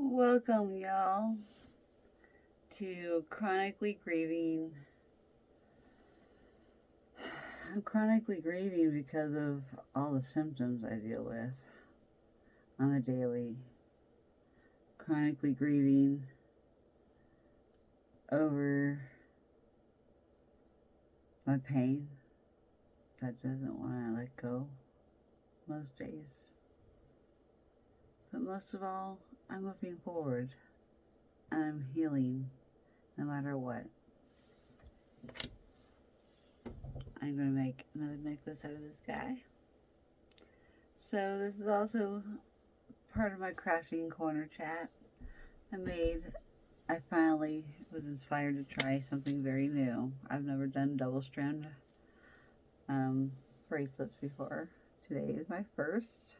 Welcome, y'all, to Chronically Grieving. I'm chronically grieving because of all the symptoms I deal with on the daily. Chronically grieving over my pain that doesn't want to let go most days. But most of all, I'm moving forward and I'm healing no matter what. I'm going to make another necklace out of this guy. So this is also part of my crafting corner chat I finally was inspired to try something very new. I've never done double strand bracelets before. Today is my first.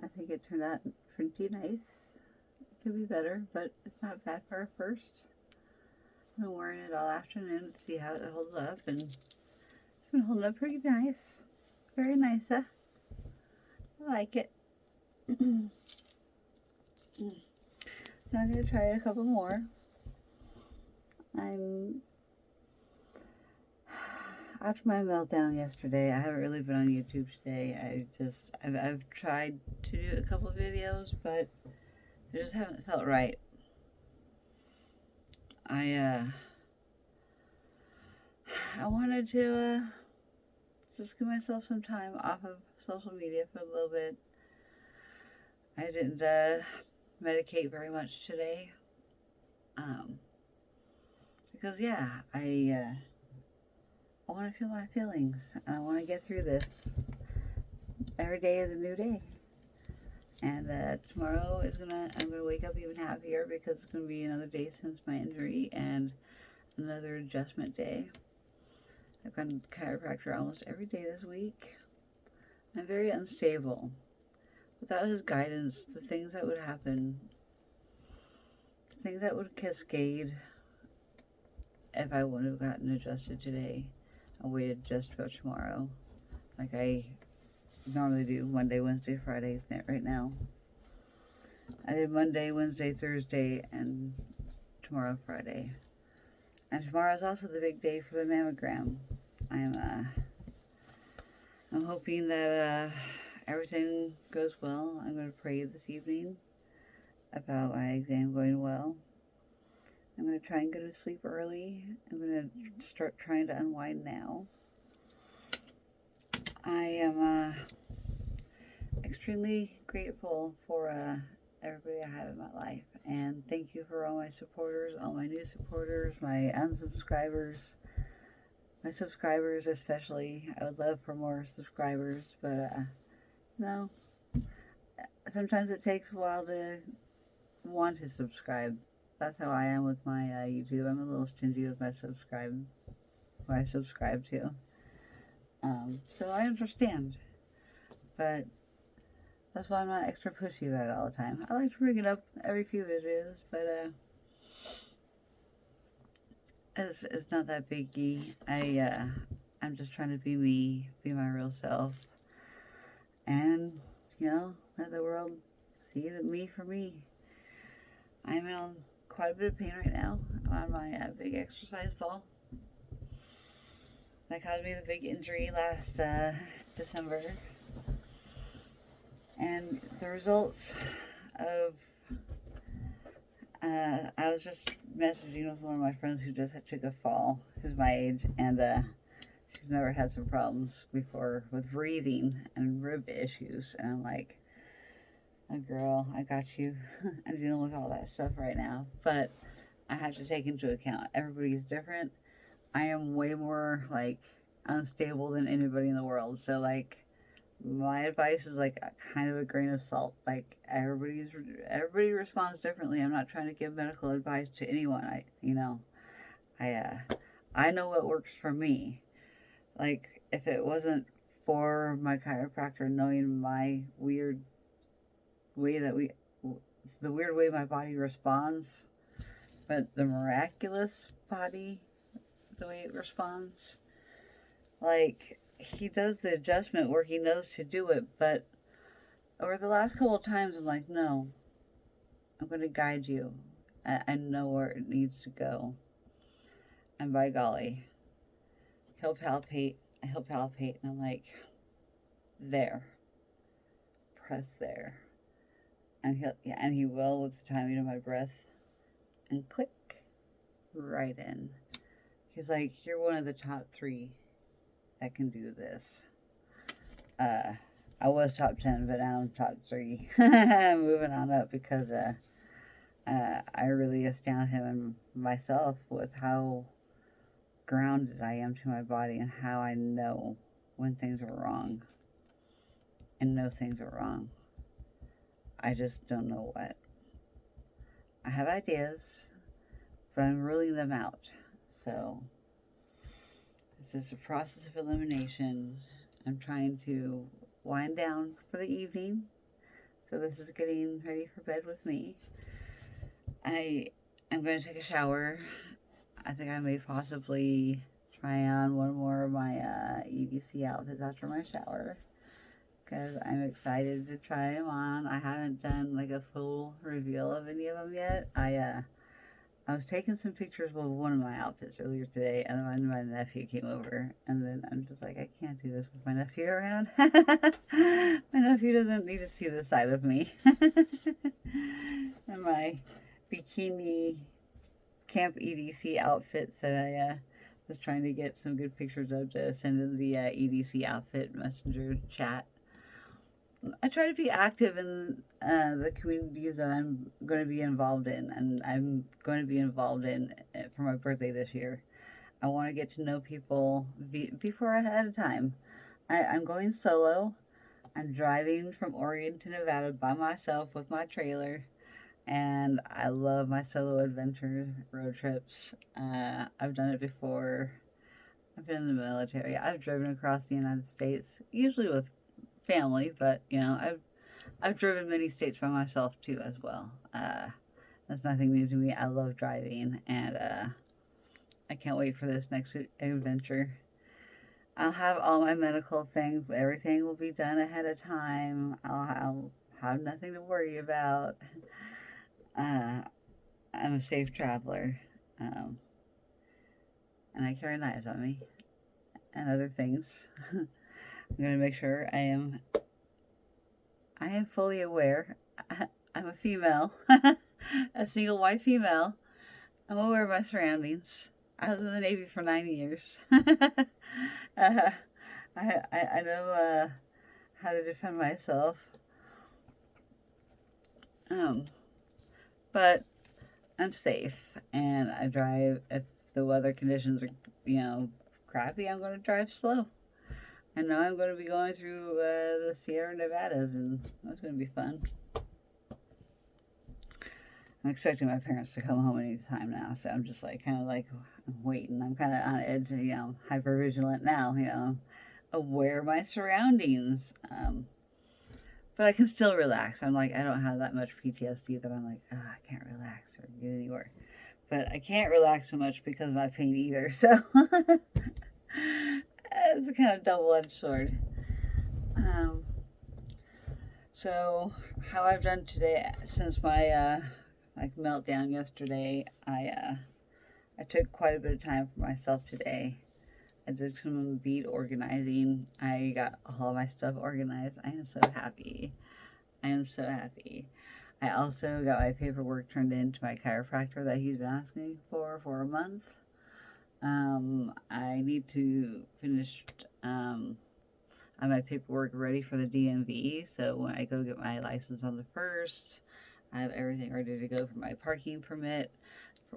I think it turned out pretty nice. It could be better, but it's not bad for a first. I've been wearing it all afternoon to see how it holds up, and it's been holding up pretty nice. Very nice, huh? I like it. So I'm going to try a couple more. After my meltdown yesterday, I haven't really been on YouTube today. I've tried to do a couple videos, but they just haven't felt right. I wanted to just give myself some time off of social media for a little bit. I didn't medicate very much today. Because I want to feel my feelings, and I want to get through this. Every day is a new day, and tomorrow I'm gonna wake up even happier because it's gonna be another day since my injury and another adjustment day. I've gone to chiropractor almost every day this week. I'm very unstable. Without his guidance, the things that would happen, the things that would cascade if I wouldn't have gotten adjusted today, I waited just for tomorrow, like I normally do Monday, Wednesday, Friday right now. I did Monday, Wednesday, Thursday, and tomorrow, Friday. And tomorrow is also the big day for the mammogram. I'm hoping that everything goes well. I'm going to pray this evening about my exam going well. I'm going to try and go to sleep early. I'm going to start trying to unwind now. I am extremely grateful for everybody I have in my life. And thank you for all my supporters, all my new supporters, my unsubscribers, my subscribers especially. I would love for more subscribers, but no. Sometimes it takes a while to want to subscribe. That's how I am with my YouTube. I'm a little stingy with my what I subscribe to. So I understand. But that's why I'm not extra pushy about it all the time. I like to bring it up every few videos, but it's not that biggie. I'm just trying to be me, be my real self. And, let the world see me for me. I'm in quite a bit of pain right now. I'm on my big exercise ball. That caused me the big injury last December. And the results of, I was just messaging with one of my friends who just took a fall, who's my age, and she's never had some problems before with breathing and rib issues. And I'm like, oh, girl, I got you. I'm dealing with all that stuff right now. But I have to take into account everybody's different. I am way more, unstable than anybody in the world. So, my advice is, kind of a grain of salt. Everybody responds differently. I'm not trying to give medical advice to anyone. I know what works for me. If it wasn't for my chiropractor knowing my weird way the weird way my body responds, but the miraculous body, the way it responds, he does the adjustment where he knows to do it, but over the last couple of times I'm like, no, I'm going to guide you. I know where it needs to go. And by golly, he'll palpate. He'll palpate. And I'm like, there. Press there. And he will with the timing of my breath. And click. Right in. He's like, you're one of the top 3 that can do this. I was top 10, but now I'm top 3. I'm moving on up because I really astound him and myself with how grounded I am to my body and how I know when things are wrong and know things are wrong. I just don't know what. I have ideas, but I'm ruling them out. So it's just a process of elimination. I'm trying to wind down for the evening. So this is getting ready for bed with me. I am going to take a shower. I think I may possibly try on one more of my EDC outfits after my shower, because I'm excited to try them on. I haven't done like a full reveal of any of them yet. I was taking some pictures of one of my outfits earlier today, and then my nephew came over, and then I'm just like, I can't do this with my nephew around. My nephew doesn't need to see this side of me. And my bikini camp EDC outfits that I was trying to get some good pictures of to send in the EDC outfit messenger chat. I try to be active in the communities that I'm going to be involved in, and I'm going to be involved in for my birthday this year. I want to get to know people before ahead of time. I'm going solo. I'm driving from Oregon to Nevada by myself with my trailer, and I love my solo adventure road trips. I've done it before. I've been in the military. I've driven across the United States, usually with family, but you know, I've driven many states by myself too as well. That's nothing new to me. I love driving, and I can't wait for this next adventure. I'll have all my medical things. Everything will be done ahead of time. I'll have nothing to worry about. I'm a safe traveler, and I carry knives on me and other things. I'm going to make sure I am fully aware. I'm a female, a single white female. I'm aware of my surroundings. I was in the Navy for 9 years. I know how to defend myself. But I'm safe, and I drive. If the weather conditions are, crappy, I'm going to drive slow. I know I'm going to be going through the Sierra Nevadas, and that's going to be fun. I'm expecting my parents to come home any time now, so I'm just like, I'm waiting. I'm kind of on edge, hyper vigilant now, aware of my surroundings. But I can still relax. I'm like, I don't have that much PTSD that I'm like, I can't relax or get anywhere. But I can't relax so much because of my pain either, so it's a kind of double-edged sword. So how I've done today, since my meltdown yesterday, I took quite a bit of time for myself today. I did some bead organizing. I got all my stuff organized. I am so happy. I am so happy. I also got my paperwork turned in to my chiropractor that he's been asking for a month. I need to finish my paperwork ready for the DMV, so when I go get my license on the 1st, I have everything ready to go for my parking permit,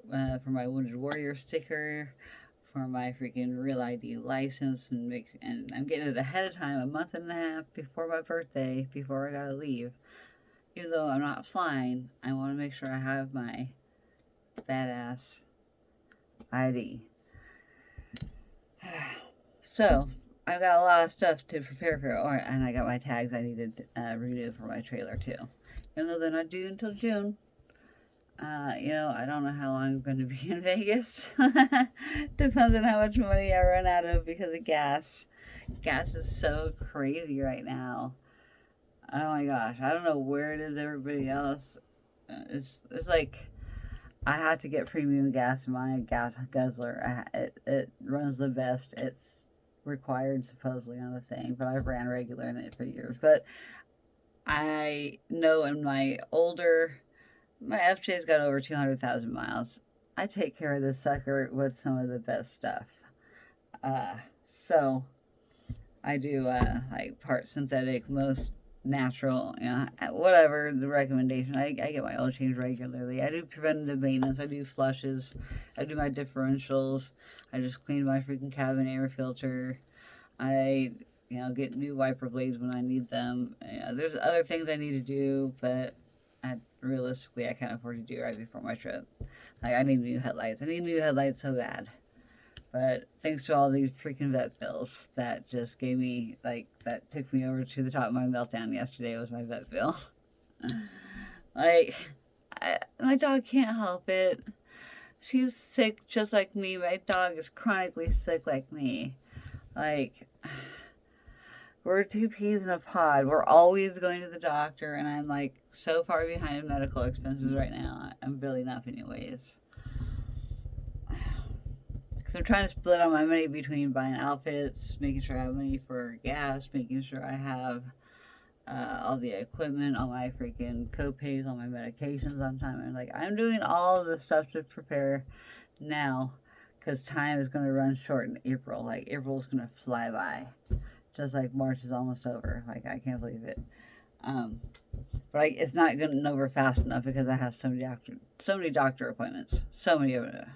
for my Wounded Warrior sticker, for my freaking Real ID license, and I'm getting it ahead of time, a month and a half before my birthday, before I gotta leave. Even though I'm not flying, I want to make sure I have my badass ID. So, I've got a lot of stuff to prepare for, and I got my tags I needed to renew for my trailer too. Even though they're not due until June. I don't know how long I'm going to be in Vegas. Depends on how much money I run out of because of gas. Gas is so crazy right now. Oh my gosh, I don't know where it is everybody else It's like I had to get premium gas in my gas guzzler. It runs the best. It's required supposedly on the thing, but I've ran regular in it for years. But I know in my FJ's got over 200,000 miles. I take care of this sucker with some of the best stuff. So I do like part synthetic, most natural, whatever the recommendation. I get my oil change regularly. I do preventative maintenance. I do flushes. I do my differentials. I just clean my freaking cabin air filter. I get new wiper blades when I need them. There's other things I need to do, but realistically I can't afford to do right before my trip. Like I need new headlights. I need new headlights so bad. But thanks to all these freaking vet bills that just gave me, that took me over to the top of my meltdown yesterday was my vet bill. My dog can't help it. She's sick just like me. My dog is chronically sick like me. We're two peas in a pod. We're always going to the doctor, and I'm so far behind in medical expenses right now. I'm barely enough anyways. I'm trying to split all my money between buying outfits, making sure I have money for gas, making sure I have all the equipment, all my freaking co-pays, all my medications on time. I'm doing all of the stuff to prepare now because time is going to run short in April. April's going to fly by. Just like March is almost over. I can't believe it. But it's not getting over fast enough because I have so many doctor appointments. So many of them.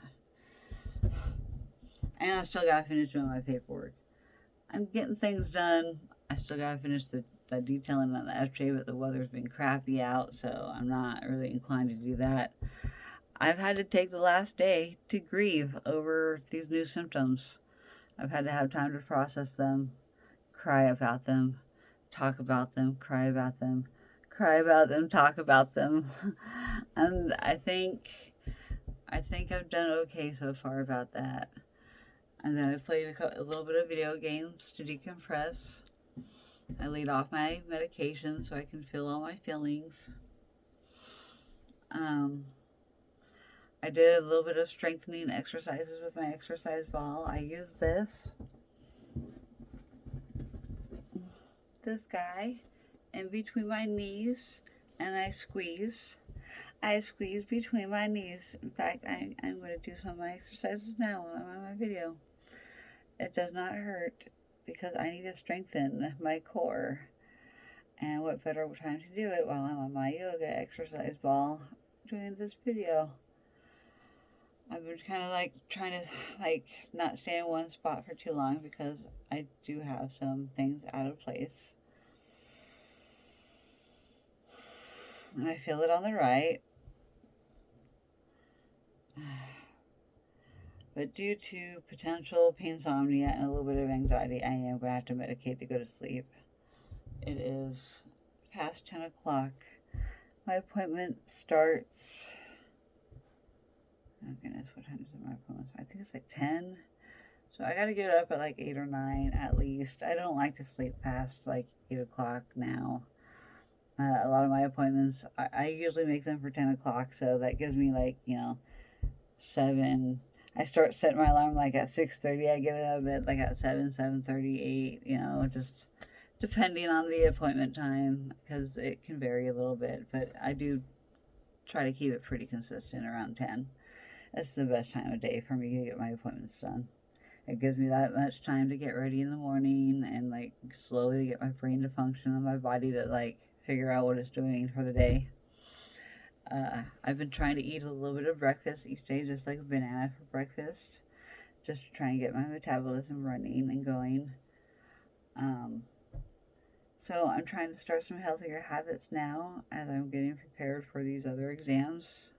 And I still gotta finish doing my paperwork. I'm getting things done. I still gotta finish the detailing on the FJ, but the weather's been crappy out, so I'm not really inclined to do that. I've had to take the last day to grieve over these new symptoms. I've had to have time to process them, cry about them, talk about them, cry about them, talk about them. And I think I've done okay so far about that. And then I played a little bit of video games to decompress. I laid off my medication so I can feel all my feelings. I did a little bit of strengthening exercises with my exercise ball. I use this guy in between my knees, and I squeeze between my knees. In fact, I'm going to do some of my exercises now while I'm on my video. It does not hurt because I need to strengthen my core. And what better time to do it while I'm on my yoga exercise ball doing this video. I've been kind of trying to not stay in one spot for too long because I do have some things out of place. And I feel it on the right. But due to potential insomnia and a little bit of anxiety, I am going to have to medicate to go to sleep. It is past 10 o'clock. My appointment starts... Oh goodness, what time is my appointment? I think it's 10. So I got to get up at 8 or 9 at least. I don't like to sleep past 8 o'clock now. A lot of my appointments, I usually make them for 10 o'clock, so that gives me 7... I start setting my alarm at 6:30. I get up at 7, 7:38, just depending on the appointment time, because it can vary a little bit, but I do try to keep it pretty consistent around 10. It's the best time of day for me to get my appointments done. It gives me that much time to get ready in the morning and slowly get my brain to function and my body to figure out what it's doing for the day. I've been trying to eat a little bit of breakfast each day, just like a banana for breakfast, just to try and get my metabolism running and going. So I'm trying to start some healthier habits now as I'm getting prepared for these other exams.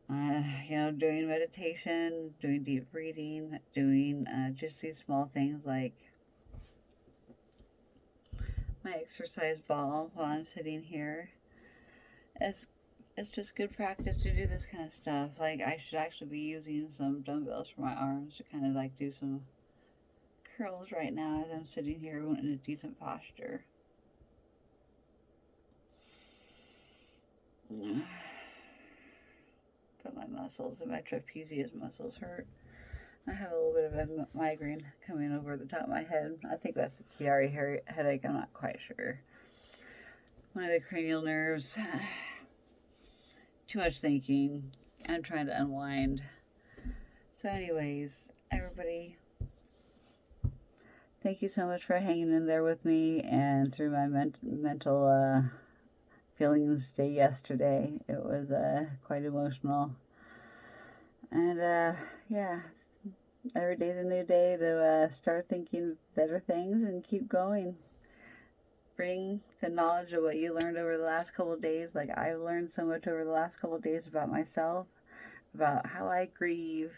Doing meditation, doing deep breathing, doing just these small things like my exercise ball while I'm sitting here. It's just good practice to do this kind of stuff. I should actually be using some dumbbells for my arms to kind of do some curls right now as I'm sitting here in a decent posture. But my muscles and my trapezius muscles hurt. I have a little bit of a migraine coming over the top of my head. I think that's a Chiari headache. I'm not quite sure. One of the cranial nerves. Too much thinking. I'm trying to unwind. So anyways, everybody, thank you so much for hanging in there with me and through my mental feelings day yesterday. It was quite emotional. And yeah, every day's a new day to start thinking better things and keep going. Bring the knowledge of what you learned over the last couple of days. Like I've learned so much over the last couple of days about myself, about how I grieve,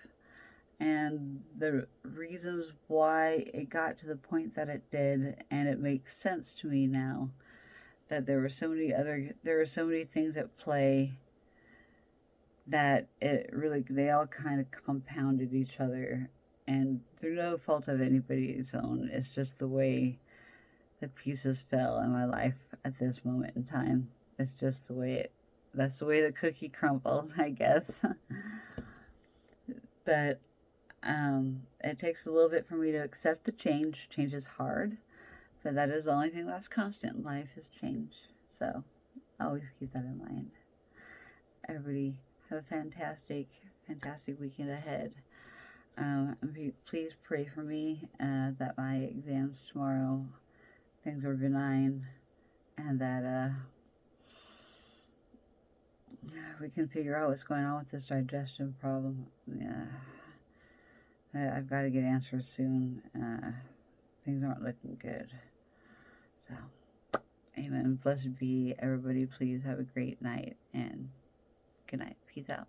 and the reasons why it got to the point that it did. And it makes sense to me now that there were so many things at play that they all kind of compounded each other, and through no fault of anybody's own. It's just the way the pieces fell in my life at this moment in time. It's just that's the way the cookie crumbles, I guess. But it takes a little bit for me to accept the change. Change is hard, but that is the only thing that's constant in life is change. So always keep that in mind. Everybody have a fantastic weekend ahead. Please pray for me that my exams tomorrow, things are benign, and that we can figure out what's going on with this digestion problem. Yeah, I've got to get answers soon. Things aren't looking good. So, amen. Blessed be everybody. Please have a great night and good night. Peace out.